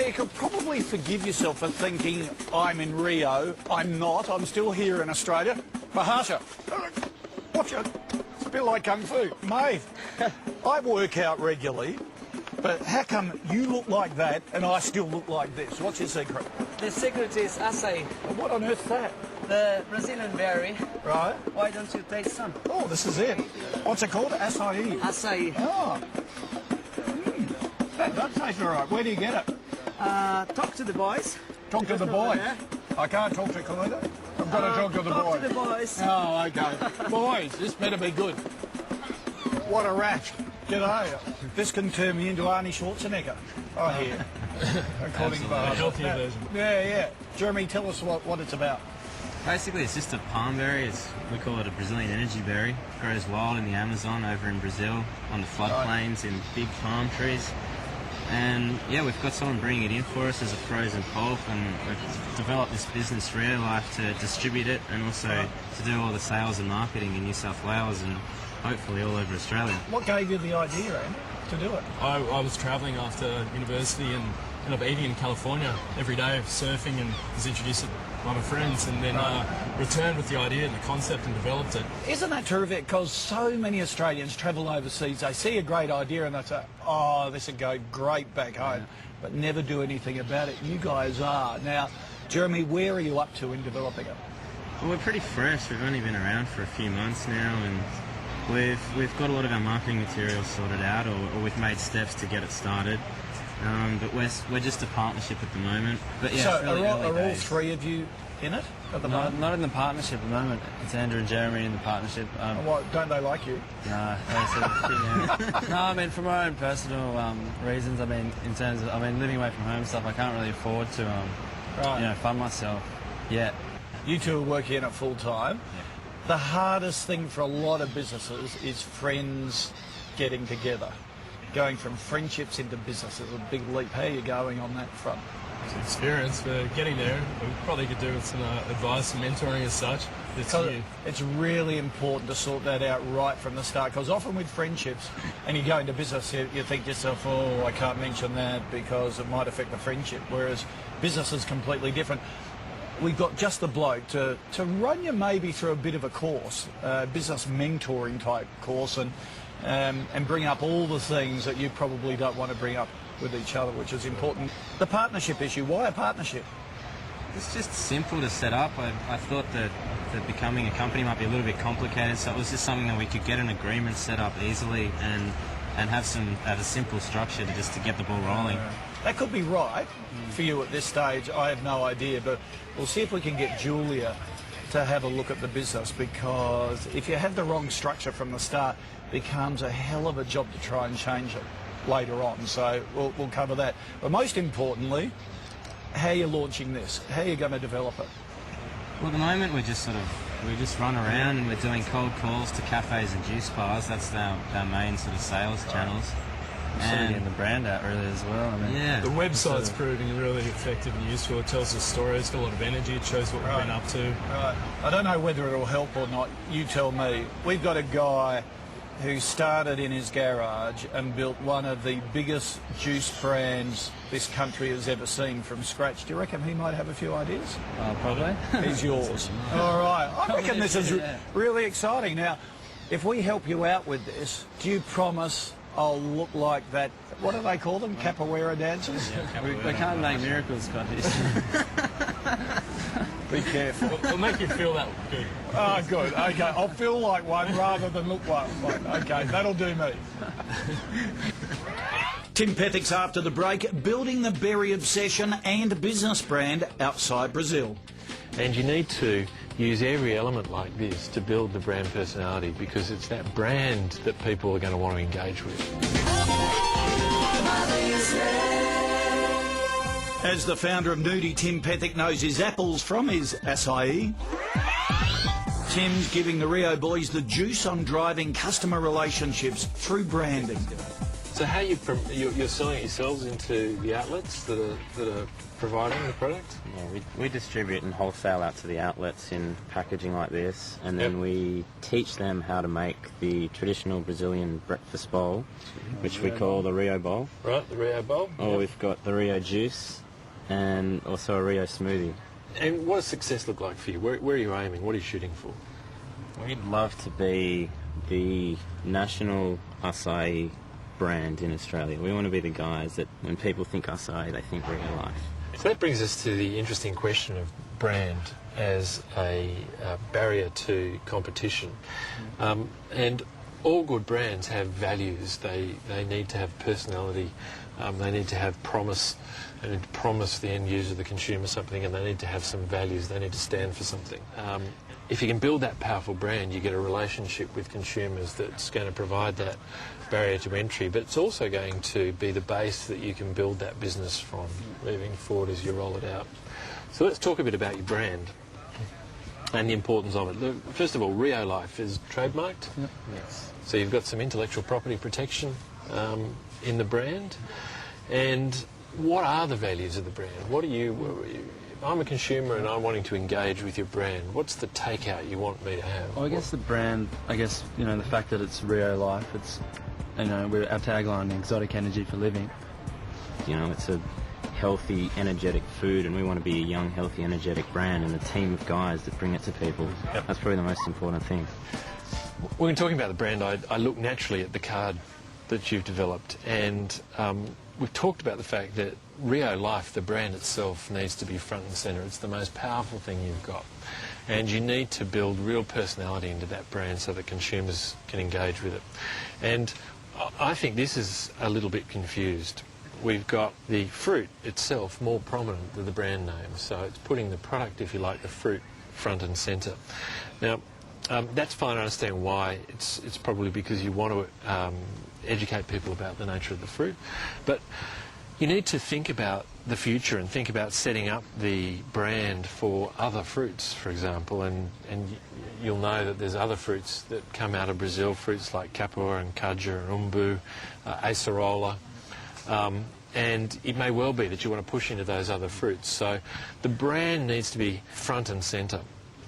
you could probably forgive yourself for thinking I'm in Rio. I'm not. I'm still here in Australia. Mahasha, watch it. It's a bit like Kung Fu. Mate, I work out regularly, but how come you look like that and I still look like this? What's your secret? The secret is acai, What on earth's that? the Brazilian berry. Right. Why don't you taste some? Oh, this is it. What's it called? Acai. Acai. Oh. That does taste all right. Where do you get it? Talk to the boys. Talk to the Just over boys. there. I can't talk to Kalida. I've got to talk to the Talk boys. to the boys. Oh, okay. Boys, this better be good. What a rat. G'day. This can turn me into Arnie Schwarzenegger. I hear. According to A healthier version. Yeah. Jeremy, tell us what it's about. Basically, it's just a palm berry. We call it a Brazilian energy berry. It grows wild in the Amazon over in Brazil on the floodplains in big palm trees. And yeah, we've got someone bringing it in for us as a frozen pulp, and we've developed this business, RioLife, to distribute it and also to do all the sales and marketing in New South Wales and hopefully all over Australia. What gave you the idea, Andy, to do it? I was travelling after university and ended up eating in California every day, surfing, and was introduced to one of my friends, and then returned with the idea and the concept and developed it. Isn't that terrific? Because so many Australians travel overseas, they see a great idea and they say, oh, this would go great back home, but never do anything about it. You guys are. Now, Jeremy, where are you up to in developing it? Well, we're pretty fresh. We've only been around for a few months now, and we've got a lot of our marketing materials sorted out, or we've made steps to get it started. But we're just a partnership at the moment. But yeah, So it's really early are all days. three of you in it at the moment? Not in the partnership at the moment. It's Andrew and Jeremy in the partnership. What, don't they like you? No, they sort of, no, I mean, for my own personal reasons, I mean, in terms of, living away from home stuff, I can't really afford to, fund myself yet. You two are working in it full time. The hardest thing for a lot of businesses is friends getting together. Going from friendships into business is a big leap. How are you going on that front? It's an experience for getting there. We probably could do with some advice and mentoring as such. It's really important to sort that out right from the start, because often with friendships, and you go into business, you think to yourself, oh, I can't mention that because it might affect the friendship, whereas business is completely different. We've got just the bloke to run you maybe through a bit of a course, business mentoring type course, and bring up all the things that you probably don't want to bring up with each other, which is important. The partnership issue, why a partnership? It's just simple to set up. I thought that becoming a company might be a little bit complicated, so it was just something that we could get an agreement set up easily and have a simple structure to get the ball rolling. That could be right for you at this stage. I have no idea, but we'll see if we can get Julia to have a look at the business, because if you have the wrong structure from the start, it becomes a hell of a job to try and change it later on. So we'll cover that. But most importantly, how are you launching this? How are you going to develop it? Well, at the moment we just run around and we're doing cold calls to cafes and juice bars. That's our main sort of sales channels. Sort of getting the brand out really as well. Yeah. The website's proving really effective and useful. It tells us stories, it's got a lot of energy, it shows what we've been up to. Right. I don't know whether it'll help or not. You tell me. We've got a guy who started in his garage and built one of the biggest juice brands this country has ever seen from scratch. Do you reckon he might have a few ideas? Probably. He's yours. All right. I reckon this is really exciting. Now, if we help you out with this, do you promise I'll look like that? What do they call them? Capoeira dancers? Yeah, we can't make miracles, Scottish. Be careful. It'll make you feel that good. Oh, good. Okay, I'll feel like one rather than look like one. Okay, that'll do me. Tim Pethick's after the break, building the berry obsession and business brand outside Brazil. And you need to use every element like this to build the brand personality, because it's that brand that people are going to want to engage with. As the founder of Nudie, Tim Pethick knows his apples from his acai. Tim's giving the Rio boys the juice on driving customer relationships through branding. So how you're selling it yourselves into the outlets that are providing the product? Yeah, we distribute and wholesale out to the outlets in packaging like this, and then we teach them how to make the traditional Brazilian breakfast bowl, which we call the Rio bowl. Right, the Rio bowl. Or we've got the Rio juice, and also a Rio smoothie. And what does success look like for you? Where are you aiming? What are you shooting for? We'd love to be the national acai brand in Australia. We want to be the guys that when people think acai, they think RioLife. So that brings us to the interesting question of brand as a barrier to competition. And all good brands have values. They need to have personality. They need to have promise. They need to promise the end user, the consumer, something, and they need to have some values. They need to stand for something. If you can build that powerful brand, you get a relationship with consumers that's going to provide that barrier to entry, but it's also going to be the base that you can build that business from moving forward as you roll it out. So let's talk a bit about your brand and the importance of it. First of all, RioLife is trademarked. Yep. Yes. So you've got some intellectual property protection in the brand. And what are the values of the brand? What are you... I'm a consumer and I'm wanting to engage with your brand. What's the takeout you want me to have? Well, I guess the brand, the fact that it's RioLife, it's, our tagline, exotic energy for living. It's a healthy, energetic food, and we want to be a young, healthy, energetic brand and a team of guys that bring it to people. Yep. That's probably the most important thing. When talking about the brand, I look naturally at the card that you've developed, and we've talked about the fact that RioLife, the brand itself, needs to be front and centre. It's the most powerful thing you've got. And you need to build real personality into that brand so that consumers can engage with it. And I think this is a little bit confused. We've got the fruit itself more prominent than the brand name. So it's putting the product, if you like, the fruit, front and centre. Now, that's fine. I understand why. It's probably because you want to educate people about the nature of the fruit. But you need to think about the future and think about setting up the brand for other fruits, for example, and you'll know that there's other fruits that come out of Brazil, fruits like capua and caja and umbu, acerola, and it may well be that you want to push into those other fruits. So the brand needs to be front and centre.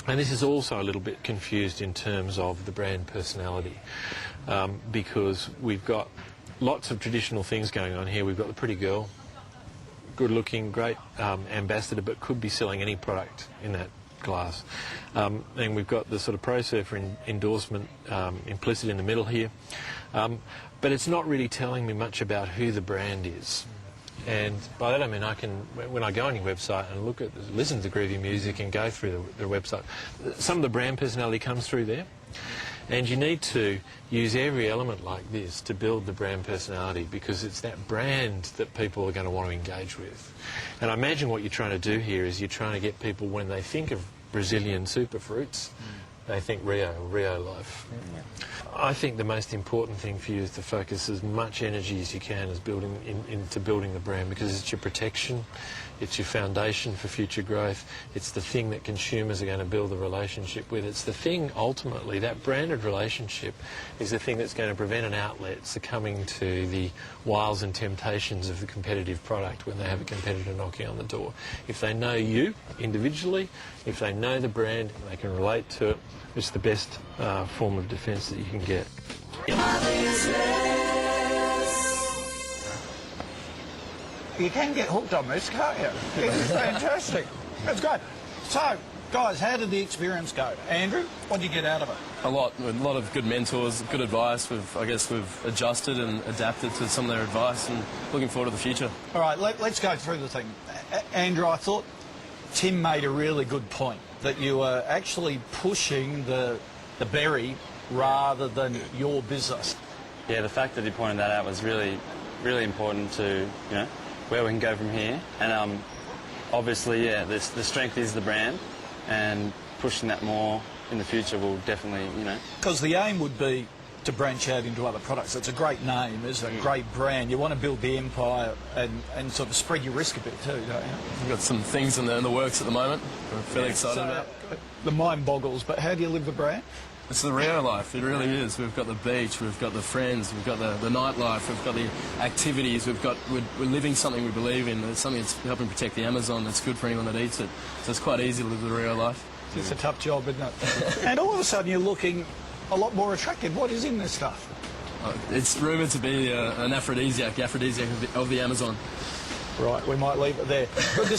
And this is also a little bit confused in terms of the brand personality, because we've got lots of traditional things going on here. We've got the pretty girl, good-looking, great ambassador, but could be selling any product in that glass. And we've got the sort of pro surfer endorsement implicit in the middle here. But it's not really telling me much about who the brand is. And by that I mean when I go on your website and listen to groovy music and go through the website, some of the brand personality comes through there. And you need to use every element like this to build the brand personality, because it's that brand that people are going to want to engage with. And I imagine what you're trying to do here is you're trying to get people, when they think of Brazilian superfruits, they think RioLife. Yeah. I think the most important thing for you is to focus as much energy as you can as into building the brand, because it's your protection, it's your foundation for future growth, it's the thing that consumers are going to build a relationship with. It's the thing, ultimately, that branded relationship is the thing that's going to prevent an outlet succumbing to the wiles and temptations of the competitive product when they have a competitor knocking on the door. If they know you individually, if they know the brand, and they can relate to it, it's the best form of defence that you can get. You can get hooked on this, can't you? It's fantastic. It's great. So, guys, how did the experience go? Andrew, what did you get out of it? A lot of good mentors, good advice. We've adjusted and adapted to some of their advice, and looking forward to the future. All right, let's go through the thing. Andrew, I thought Tim made a really good point, that you were actually pushing the berry rather than your business. Yeah, the fact that he pointed that out was really, really important to, where we can go from here. And obviously, yeah, the strength is the brand, and pushing that more in the future will definitely, Because the aim would be to branch out into other products. It's a great name, it's a great brand. You want to build the empire and sort of spread your risk a bit too, don't you? We've got some things in the works at the moment we're fairly excited about. The mind boggles, but how do you live the brand? It's the RioLife, it really is. We've got the beach, we've got the friends, we've got the nightlife, we've got the activities, we're living something we believe in. It's something that's helping protect the Amazon that's good for anyone that eats it. So it's quite easy to live the RioLife. It's a tough job, isn't it? And all of a sudden you're looking a lot more attractive. What is in this stuff? It's rumoured to be an aphrodisiac of the Amazon. Right, we might leave it there. Good to